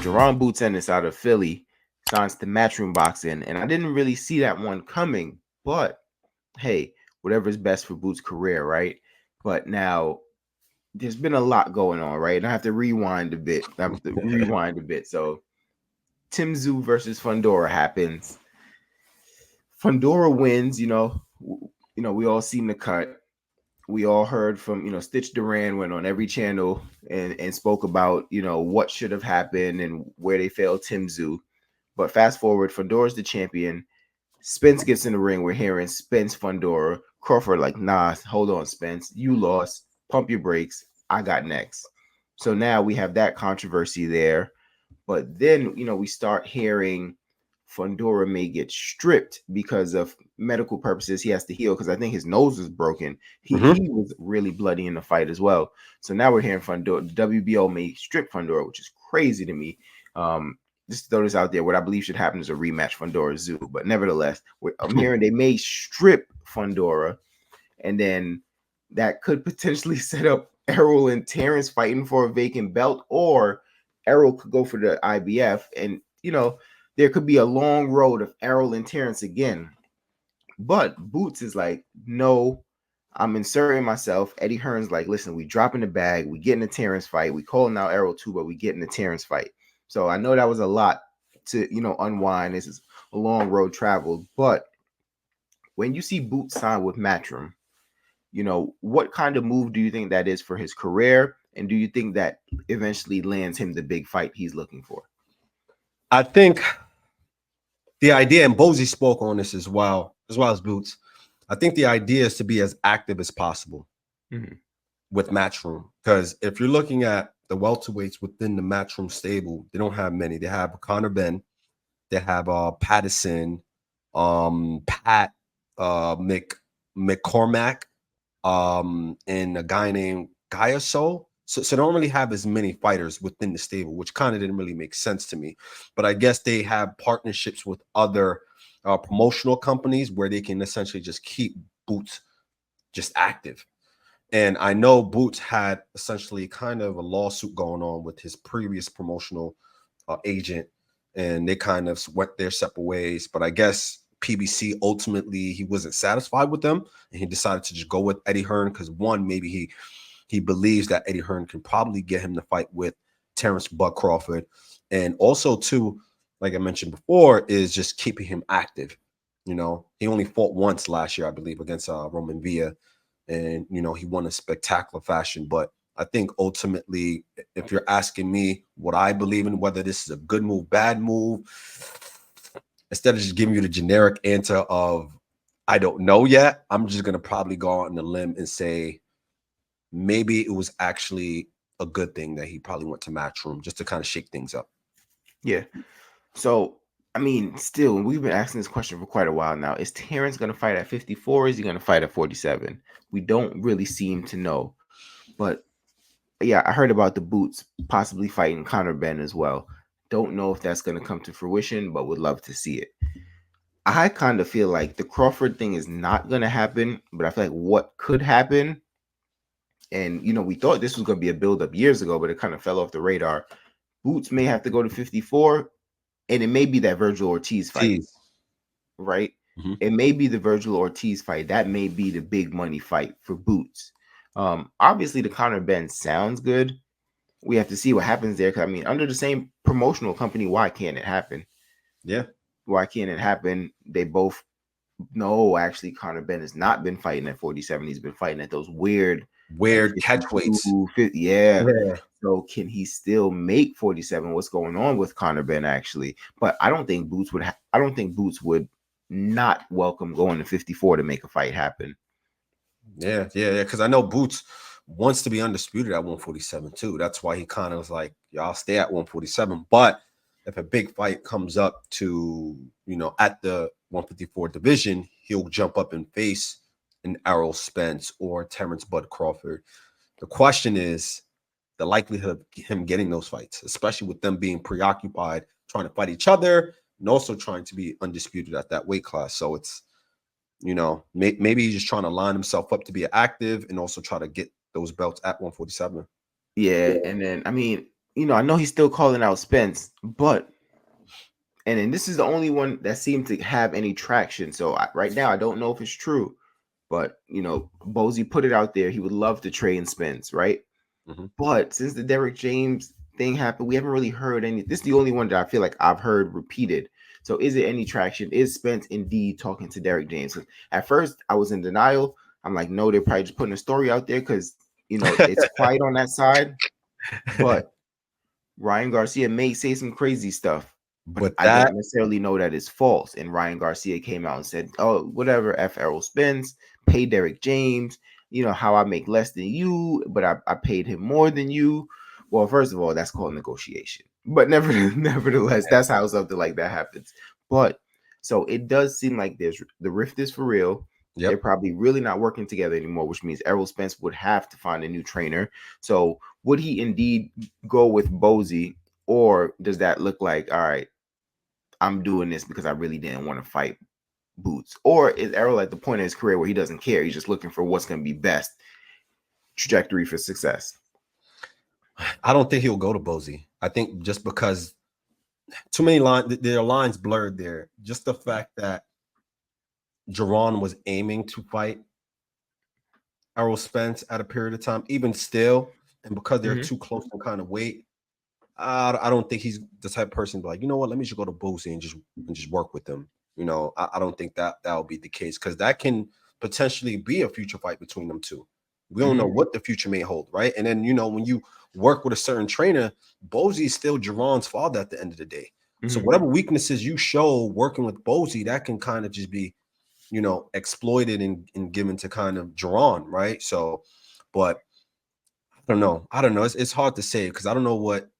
Jaron Ennis out of Philly signs to Matchroom Boxing, and I didn't really see that one coming. But hey, whatever is best for Boots' career, right? But now there's been a lot going on, right? And I have to rewind a bit. So Tim Tszyu versus Fundora happens. Fundora wins. We all seen the cut. We all heard from Stitch Duran went on every channel and spoke about what should have happened and where they failed Tim Tszyu. But fast forward, Fundora's the champion. Spence gets in the ring. We're hearing Spence Fundora. Crawford like, nah, hold on, Spence, you lost. Pump your brakes. I got next. So now we have that controversy there. But then we start hearing Fundora may get stripped because of medical purposes. He has to heal because I think his nose was broken. He was really bloody in the fight as well. So now we're hearing Fundora. WBO may strip Fundora, which is crazy to me. Just to throw this out there, what I believe should happen is a rematch Fundora Tszyu. But nevertheless, I'm hearing they may strip Fundora, and then that could potentially set up Errol and Terrence fighting for a vacant belt, or Errol could go for the IBF, and there could be a long road of Errol and Terrence again. But Boots is like, no, I'm inserting myself. Eddie Hearn's like, listen, we dropping the bag, we getting the Terrence fight, we calling out Errol too, but we getting the Terrence fight. So I know that was a lot to unwind. This is a long road traveled, but when you see Boots sign with Matchroom, what kind of move do you think that is for his career? And do you think that eventually lands him the big fight he's looking for? I think the idea, and Bozy spoke on this as well as Boots, I think the idea is to be as active as possible with Matchroom. Because if you're looking at the welterweights within the Matchroom stable, they don't have many. They have Conor Benn, they have Patterson, Pat McCormack, and a guy named Gaiaso. So they don't really have as many fighters within the stable, which kind of didn't really make sense to me. But I guess they have partnerships with other promotional companies where they can essentially just keep Boots just active. And I know Boots had essentially kind of a lawsuit going on with his previous promotional agent, and they kind of went their separate ways. But I guess PBC ultimately he wasn't satisfied with them, and he decided to just go with Eddie Hearn because one, maybe he believes that Eddie Hearn can probably get him to fight with Terrence Bud Crawford, and also two, like I mentioned before, is just keeping him active. He only fought once last year, I believe, against Roman Villa, and he won in spectacular fashion. But I think ultimately, if you're asking me what I believe in, whether this is a good move, bad move, instead of just giving you the generic answer of I don't know yet, I'm just gonna probably go out on a limb and say maybe it was actually a good thing that he probably went to Matchroom just to kind of shake things up. Yeah. So I mean, still, we've been asking this question for quite a while now. Is Terrence going to fight at 54 or is he going to fight at 47? We don't really seem to know. But yeah, I heard about the Boots possibly fighting Conor Benn as well. Don't know if that's going to come to fruition, but would love to see it. I kind of feel like the Crawford thing is not going to happen, but I feel like what could happen, and we thought this was going to be a build-up years ago, but it kind of fell off the radar. Boots may have to go to 54. And it may be that Virgil Ortiz fight, right? It may be the Virgil Ortiz fight. That may be the big money fight for Boots. Obviously, the Conor Benn sounds good. We have to see what happens there. Because, I mean, under the same promotional company, why can't it happen? Yeah. Why can't it happen? They both know, actually, Conor Benn has not been fighting at 47. He's been fighting at those weird catch weights. Yeah. So can he still make 47? What's going on with Conor Benn actually? But I don't think Boots would. I don't think Boots would not welcome going to 54 to make a fight happen. Yeah. Because I know Boots wants to be undisputed at 147 too. That's why he kind of was like, "Y'all stay at 147." But if a big fight comes up to at the 154 division, he'll jump up and face an Errol Spence or Terrence Bud Crawford. The question is the likelihood of him getting those fights, especially with them being preoccupied trying to fight each other and also trying to be undisputed at that weight class. So it's, maybe he's just trying to line himself up to be active and also try to get those belts at 147. Yeah. And then, I mean, I know he's still calling out Spence, but and then this is the only one that seemed to have any traction. So right now, I don't know if it's true, but Bozy put it out there. He would love to trade Spence, right? Mhm. But since the Derek James thing happened, we haven't really heard any. This is the only one that I feel like I've heard repeated. So is it any traction? Is Spence indeed talking to Derek James? 'Cause at first, I was in denial. I'm like, no, they're probably just putting a story out there because it's quiet on that side. But Ryan Garcia may say some crazy stuff, but But I don't that necessarily know that it's false. And Ryan Garcia came out and said, "Oh, whatever, F. Errol Spence, pay Derek James. How I make less than you, but I paid him more than you." Well, first of all, that's called negotiation. But nevertheless, that's how something like that happens. But so it does seem like the rift is for real. They're yep. probably really not working together anymore, which means Errol Spence would have to find a new trainer. So would he indeed go with Bozy, or does that look like, all right, I'm doing this because I really didn't want to fight Boots? Or is Errol at the point in his career where he doesn't care? He's just looking for what's going to be best trajectory for success. I don't think he'll go to Bozy. I think just because too many lines, there are lines blurred there. Just the fact that Jaron was aiming to fight Errol Spence at a period of time, even still, and because they're Mm-hmm. too close in kind of weight, I don't think he's the type of person to be like, you know what, let me just go to Boosie and just work with them. I don't think that will be the case because that can potentially be a future fight between them two. We don't know Mm-hmm. what the future may hold, right? And then when you work with a certain trainer, Bozy is still Jaron's father at the end of the day. So Mm-hmm. whatever weaknesses you show working with Bozy, that can kind of just be exploited and given to kind of Jaron, right? So, but I don't know. I don't know. It's hard to say because I don't know what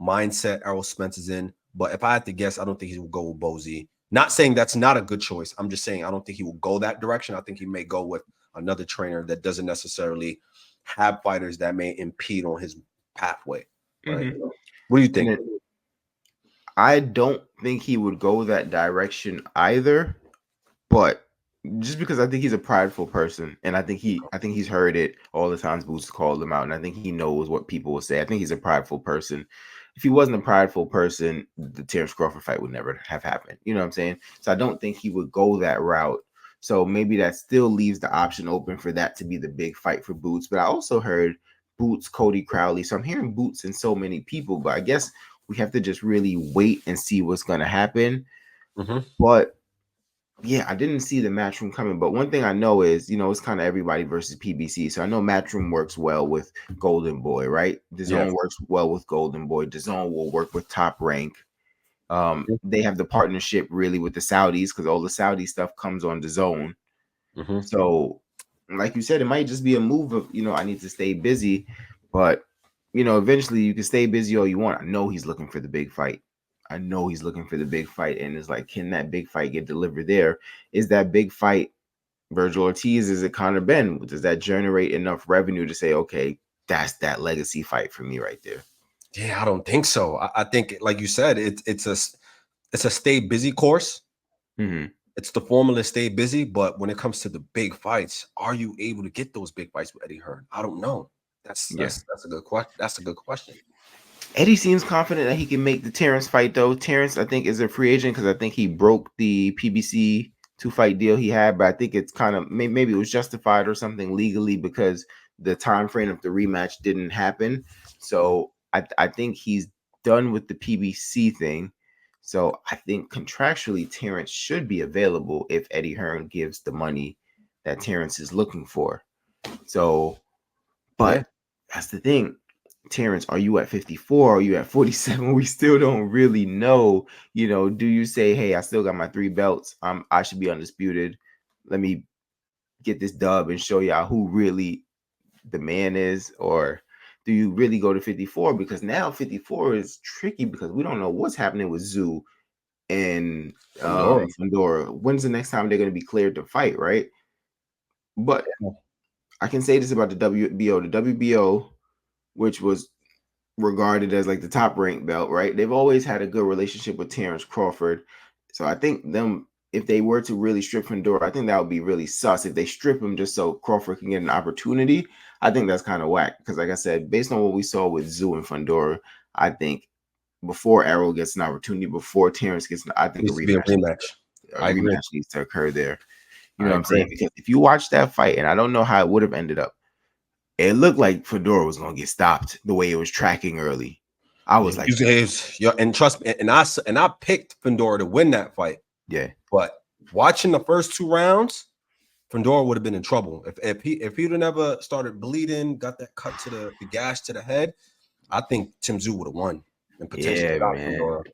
mindset Errol Spence is in. But if I had to guess, I don't think he will go with Bozy. Not saying that's not a good choice. I'm just saying I don't think he will go that direction. I think he may go with another trainer that doesn't necessarily have fighters that may impede on his pathway. Right? Mm-hmm. What do you And think? then I don't think he would go that direction either. But just because I think he's a prideful person, and I think he's heard it all the times Boots called him out, and I think he knows what people will say. I think he's a prideful person. If he wasn't a prideful person, the Terrence Crawford fight would never have happened. You know what I'm saying? So I don't think he would go that route. So maybe that still leaves the option open for that to be the big fight for Boots. But I also heard Boots, Cody Crowley. So I'm hearing Boots and so many people, but I guess we have to just really wait and see what's going to happen. Mm-hmm. But yeah, I didn't see the Matchroom coming, but one thing I know is, it's kind of everybody versus PBC. So I know Matchroom works well with Golden Boy, right? Yeah. DAZN works well with Golden Boy. DAZN will work with Top Rank. They have the partnership really with the Saudis because all the Saudi stuff comes on DAZN. Mm-hmm. So, like you said, it might just be a move of, I need to stay busy, but eventually you can stay busy all you want. I know he's looking for the big fight. I know he's looking for the big fight, and it's like, can that big fight get delivered there? Is that big fight Virgil Ortiz? Is it Conor Ben? Does that generate enough revenue to say, okay, that's that legacy fight for me right there? Yeah, I don't think so. I think, like you said, it's a stay busy course. Mm-hmm. It's the formula stay busy, but when it comes to the big fights, are you able to get those big fights with Eddie Hearn? I don't know. That's Yeah. that's that's a good question. That's a good question. Eddie seems confident that he can make the Terrence fight, though. Terrence, I think, is a free agent because I think he broke the PBC 2 fight deal he had, but I think it's kind of maybe it was justified or something legally because the time frame of the rematch didn't happen. So I think he's done with the PBC thing. So I think contractually Terrence should be available if Eddie Hearn gives the money that Terrence is looking for. So, Yeah. but that's the thing. Terrence, are you at 54? Are you at 47? We still don't really know. Do you say, hey, I still got my 3 belts. I should be undisputed. Let me get this dub and show y'all who really the man is? Or do you really go to 54? Because now 54 is tricky because we don't know what's happening with Zoo and Fundora. Fundora. When's the next time they're going to be cleared to fight, right? But I can say this about the WBO. The WBO, which was regarded as like the top ranked belt, right? They've always had a good relationship with Terrence Crawford. So I think them if they were to really strip Fedor, I think that would be really sus. If they strip him just so Crawford can get an opportunity, I think that's kind of whack. Because like I said, based on what we saw with Zoo and Fedor, I think before Errol gets an opportunity, before Terrence gets, I think Needs to be a rematch. a I agree. rematch needs to occur there. You know I what I'm saying? agree. Because if you watch that fight, and I don't know how it would have ended up, it looked like Fedor was gonna get stopped the way it was tracking early. I was like, And trust me, and I picked Fedor to win that fight. yeah, But watching the first 2 rounds, Fedor would have been in trouble if he'd have never started bleeding, got that cut to the gash to the head. I think Tim Tszyu would have won and potentially yeah, stopped man. Fedor.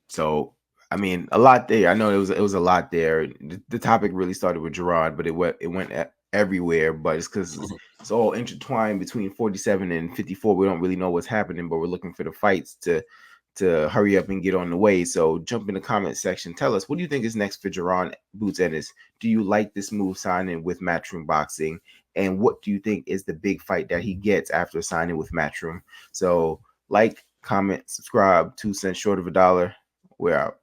So I mean, a lot there. I know it was a lot there. The topic really started with Gerard, but it went everywhere. But it's because it's all intertwined between 47 and 54. We don't really know what's happening, but we're looking for the fights to hurry up and get on the way. So jump in the comment section. Tell us, what do you think is next for Jaron Boots Ennis? Do you like this move signing with Matchroom Boxing? And what do you think is the big fight that he gets after signing with Matchroom? So like, comment, subscribe. 2 cents short of $1. We're out.